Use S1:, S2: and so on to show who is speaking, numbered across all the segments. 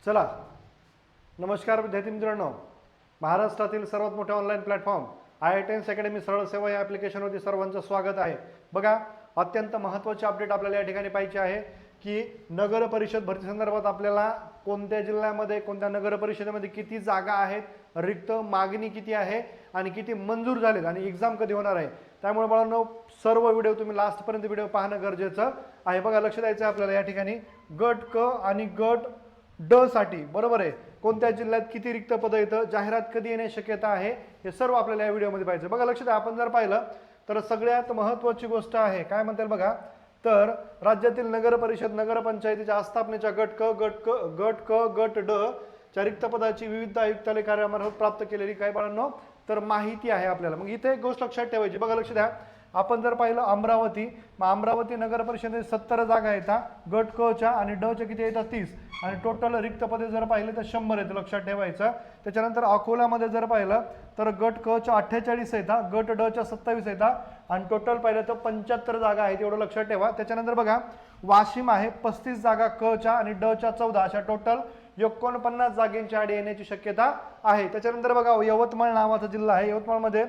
S1: चला, नमस्कार विद्यार्थी मित्रांनो. महाराष्ट्रातील सर्वात मोठे ऑनलाईन प्लॅटफॉर्म IITians अकॅडमी सरळ सेवा या ॲप्लिकेशनवरती सर्वांचं स्वागत आहे. बघा, अत्यंत महत्त्वाची अपडेट आपल्याला या ठिकाणी पाहिजे आहे की नगर परिषद भरती संदर्भात आपल्याला कोणत्या जिल्ह्यामध्ये कोणत्या नगर परिषदेमध्ये किती जागा आहेत, रिक्त मागणी किती आहे आणि किती मंजूर झालेत आणि एक्झाम कधी होणार आहे. त्यामुळे बाळांनो, सर्व व्हिडिओ तुम्ही लास्टपर्यंत व्हिडिओ पाहणं गरजेचं आहे. बघा, लक्ष द्यायचं आहे आपल्याला या ठिकाणी गट क आणि गट ड साठी, बरोबर आहे, कोणत्या जिल्ह्यात किती रिक्त पदं येतं, जाहिरात कधी येण्याची शक्यता आहे, हे सर्व आपल्याला या व्हिडिओमध्ये पाहिजे. बघा, लक्ष द्या, आपण जर पाहिलं तर सगळ्यात महत्त्वाची गोष्ट आहे काय म्हणतात बघा, तर राज्यातील नगर परिषद नगरपंचायतीच्या आस्थापनेच्या गट क गट ड च्या रिक्त पदाची विविध आयुक्तालय कार्यालयामार्फत प्राप्त केलेली काय बाळांनो तर माहिती आहे आपल्याला. मग इथे एक गोष्ट लक्षात ठेवायची. बघा, लक्ष द्या, आपण जर पाहिलं अमरावती, मग अमरावती नगर परिषदेत 70 जागा येतात गट क च्या आणि ड च्या किती येतात 30 आणि टोटल रिक्त पदे जर पाहिले तर 100 येतं, लक्षात ठेवायचं. त्याच्यानंतर अकोल्यामध्ये जर पाहिलं तर गट क च्या 48 येतात, गट ड च्या 27 येतात आणि टोटल पाहिलं तर 75 जागा आहेत, एवढं लक्षात ठेवा. त्याच्यानंतर बघा, वाशिम आहे 35 जागा क च्या आणि ड च्या 14, अशा टोटल 49 जागेंची आड येण्याची शक्यता आहे. त्याच्यानंतर बघा, यवतमाळ नावाचा जिल्हा आहे, यवतमाळमध्ये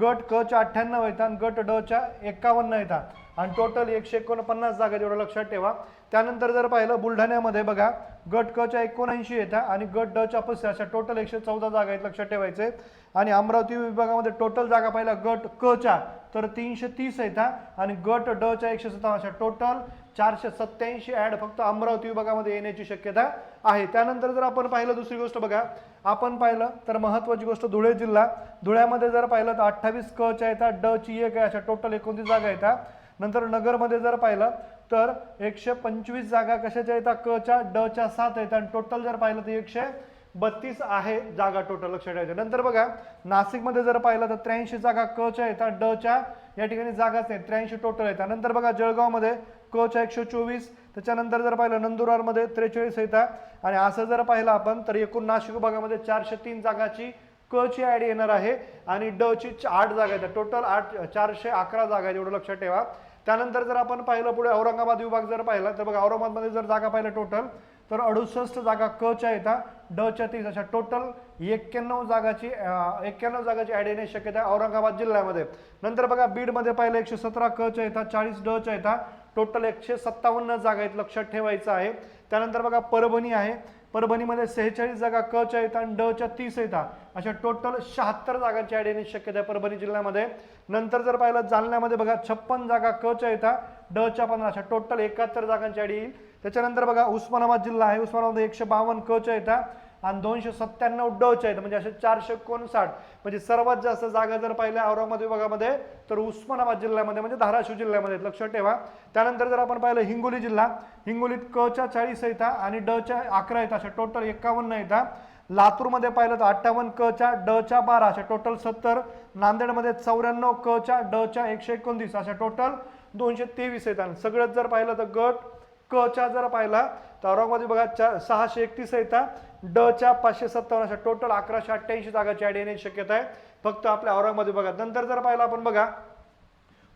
S1: गट क च्या 98 येतात आणि गट ड च्या 51 येतात आणि टोटल 149 जागा, एवढं लक्षात ठेवा. त्यानंतर जर पाहिलं बुलढाण्यामध्ये बघा, गट क च्या 79 येतात आणि गट ड च्या 85, अशा टोटल 114 जागा आहेत, लक्षात ठेवायचे. आणि अमरावती विभागामध्ये टोटल जागा पाहिला गट क च्या तर 330 येतात आणि गट ड च्या 157, अशा टोटल 487 ऍड फक्त अमरावती विभागामध्ये येण्याची शक्यता आहे. त्यानंतर जर आपण पाहिलं दुसरी गोष्ट बघा, आपण पाहिलं तर महत्त्वाची गोष्ट धुळे जिल्हा, धुळ्यामध्ये जर पाहिलं तर 28 क च्या येतात, ड ची 1 आहे, अशा टोटल 29 जागा येतात. नंतर नगरमध्ये जर पाहिलं तर 125 जागा कशाच्या येतात, क च्या, ड च्या 7 येतात आणि टोटल जर पाहिलं तर 132 आहे जागा टोटल, लक्षात ठेवायचं. नंतर बघा, नाशिकमध्ये जर पाहिलं तर 83 जागा क च्या येतात, ड च्या या ठिकाणी जागाच नाही, 83 टोटल येतात. नंतर बघा, जळगावमध्ये क च्या 124, त्याच्यानंतर जर पाहिलं नंदुरबारमध्ये 43 येतात आणि असं जर पाहिलं आपण तर एकूण नाशिक विभागामध्ये 403 जागाची क ची ऍड येणार आहे आणि ड ची 8 जागा येतात, टोटल 411 जागा आहेत, एवढं लक्षात ठेवा. त्यानंतर जर आपण पाहिलं पुढे औरंगाबाद विभाग जर पाहिला तर बघा, औरंगाबादमध्ये जर जागा पाहिलं टोटल तर 68 जागा क च्या येतात, ड च्या 30, अशा टोटल 91 जागाची ऍड येण्याची शक्यता आहे औरंगाबाद जिल्ह्यामध्ये. नंतर बघा, बीडमध्ये पाहिलं 117 क च्या येतात, 40 ड च्या येतात, टोटल 157 जागा आहेत, लक्षात ठेवायचं आहे. त्यानंतर बघा, परभणी आहे, परभणीमध्ये 46 जागा क च्या येतात आणि ड च्या 30 येतात, अशा टोटल 76 जागांची ऍड येण्याची शक्यता आहे परभणी जिल्ह्यामध्ये. नंतर जर पाहिलं जालन्यामध्ये बघा, 56 जागा क च्या येतात, ड च्या 15, अशा टोटल 71 जागांची ऍड येईल. त्याच्यानंतर बघा, उस्मानाबाद जिल्हा आहे, उस्मानाबाद 152 क च्या येतात आणि 297 ड च्या आहेत, म्हणजे असे 459, म्हणजे सर्वात जास्त जागा जर पाहिल्या औरंगाबाद विभागामध्ये तर उस्मानाबाद जिल्ह्यामध्ये म्हणजे धाराशिव जिल्ह्यामध्ये, लक्षात ठेवा. त्यानंतर जर आपण पाहिलं हिंगोली जिल्हा, हिंगोलीत क च्या 40 येतात आणि ड च्या 11 येतात, अशा टोटल 51 येतात. लातूरमध्ये पाहिलं तर 58 क च्या, ड च्या 12, अशा टोटल 70. नांदेडमध्ये 94 क च्या, ड च्या 129, अशा टोटल 223 येतात. सगळ्यात जर पाहिलं तर गट क च्या जर पाहिला तर औरंगाबाद बघा 631 येतात, ड च्या 557, अशा टोटल 1188 जागाची ऍड येण्याची शक्यता आहे फक्त आपल्या औरंगाबाद विभागात. नंतर जर पाहिलं आपण बघा,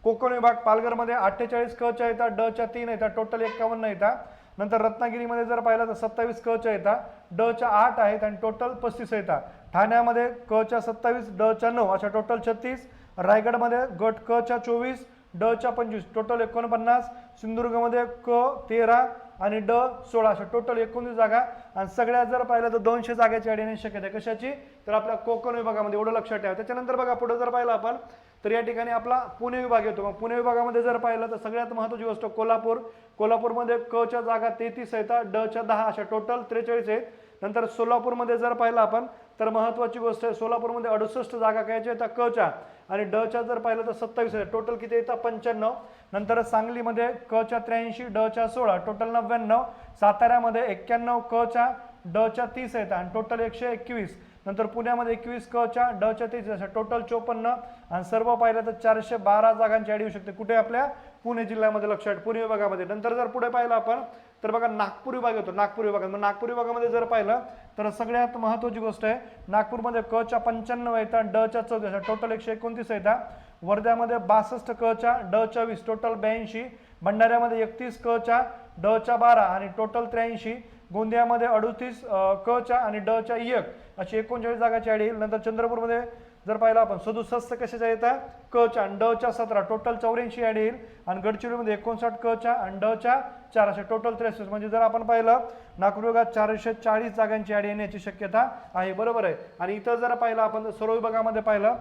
S1: कोकण विभाग, पालघरमध्ये 48 क च्या येतात, ड च्या 3 येतात, टोटल 51 येतात. नंतर रत्नागिरीमध्ये जर पाहिलं तर 27 क च्या येतात, ड च्या 8 आहेत आणि टोटल 35 येतात. ठाण्यामध्ये क च्या 27, ड च्या 9, अशा टोटल 36. रायगडमध्ये गट क च्या 24, ड च्या 25, टोटल 49. सिंधुदुर्गमध्ये क 13 आणि ड 16, अशा टोटल 19 जागा. आणि सगळ्यात जर पाहिलं तर 200 जागेची ऍड येण्याची शक्यता आहे, कशाची तर आपल्या कोकण विभागामध्ये, एवढं लक्षात ठेवा. त्याच्यानंतर बघा, पुढे जर पाहिलं आपण तर या ठिकाणी आपला पुणे विभाग येतो. मग पुणे विभागामध्ये जर पाहिलं तर सगळ्यात महत्त्वाची गोष्ट कोल्हापूर, कोल्हापूरमध्ये क च्या जागा 33 येतात, ड च्या 10, अशा टोटल 43 आहेत. नंतर सोलापूरमध्ये जर पाहिलं आपण तर महत्त्वाची गोष्ट आहे, सोलापूरमध्ये 68 जागा कायच्या येतात क च्या आणि ड च्या जर पाहिलं तर 27 आहे, टोटल किती येतात 95. नंतर सांगलीमध्ये क च्या 83, ड च्या 16, टोटल 99. साताऱ्यामध्ये 91 क च्या, ड च्या 30 येतात आणि टोटल 121. नंतर पुण्यामध्ये 21 क च्या, ड च्या 30, अशा टोटल 54. आणि सर्व पाहिलं तर 412 जागांची ऍड येऊ शकते, कुठे आपल्या पुणे जिल्ह्यामध्ये, लक्षात पुणे विभागामध्ये. नंतर जर पुढे पाहिलं आपण तर बघा, नागपूर विभाग येतो, नागपूर विभागात. मग नागपूर विभागामध्ये जर पाहिलं तर सगळ्यात महत्त्वाची गोष्ट आहे, नागपूरमध्ये क च्या 95 येतात, ड च्या 14, टोटल 129 येतात. वर्ध्यामध्ये 62 क च्या, ड च्या 20, टोटल 82. भंडाऱ्यामध्ये 31 क च्या, ड च्या 12 आणि टोटल 83. गोंदियामध्ये 38 क च्या आणि ड च्या 1 अशी 39 जागांची ॲड येईल. नंतर चंद्रपूरमध्ये जर पाहिलं आपण 67 कशाच्या येतात क च्या आणि ड च्या 17 टोटल 84 ॲड येईल. आणि गडचिरोलीमध्ये 59 क च्या आणि ड च्या 4 असे टोटल 63. म्हणजे जर आपण पाहिलं नागपूर विभागात 440 जागांची ॲड येण्याची शक्यता आहे. बरोबर आहे. आणि इथं जर पाहिलं आपण सर्व विभागामध्ये पाहिलं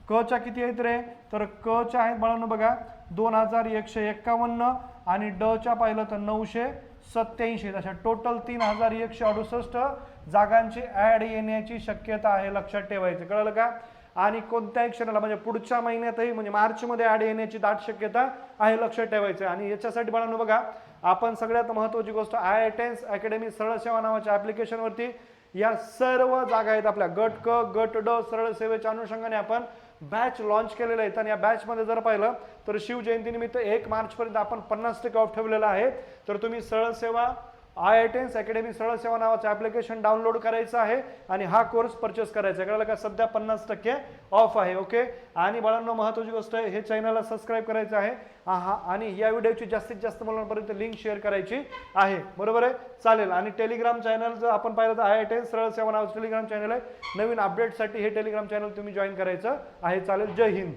S1: क च्या किती आहेत रे, तर क च्या आहेत बाळांनो बघा 2151 आणि ड च्या पाहिलं तर 987 अशा टोटल 3168 जागांची ॲड येण्याची शक्यता आहे. लक्षात ठेवायचं, कळलं का? आणि कोणत्याही क्षणाला म्हणजे पुढच्या महिन्यातही म्हणजे मार्चमध्ये ॲड येण्याची दाट शक्यता आहे. लक्षात ठेवायचं. आणि याच्यासाठी बाळांनो बघा आपण सगळ्यात महत्त्वाची गोष्ट IITENS अकॅडमी सरळ सेवा नावाच्या ॲप्लिकेशनवरती या सर्व जागा आहेत आपल्या गट क गट ड सरळ सेवेच्या अनुषंगाने आपण बॅच लॉन्च केलेले आहेत. आणि या बॅचमध्ये जर पाहिलं तर शिवजयंतीनिमित्त 1 मार्चपर्यंत आपण 50% ऑफ ठेवलेला आहे. तर तुम्ही सरळ सेवा IITENS अकॅडमी सरळ सेवा नावाचं ॲप्लिकेशन डाउनलोड करायचं आहे आणि हा कोर्स परचेस करायचा आहे. कळलं का? सध्या 50% ऑफ आहे. ओके. आणि बाळांनो महत्त्वाची गोष्ट आहे, हे चॅनलला सबस्क्राईब करायचं आहे आणि या व्हिडिओची जास्तीत जास्त मुलांपर्यंत लिंक शेअर करायची आहे. बरोबर आहे, चालेल. आणि टेलिग्राम चॅनल जर आपण पाहिलं तर IITENS सरळ सेवा नावाचं टेलिग्राम चॅनल आहे. नवीन अपडेटसाठी हे टेलिग्राम चॅनल तुम्ही जॉईन करायचं आहे. चालेल. जय हिंद.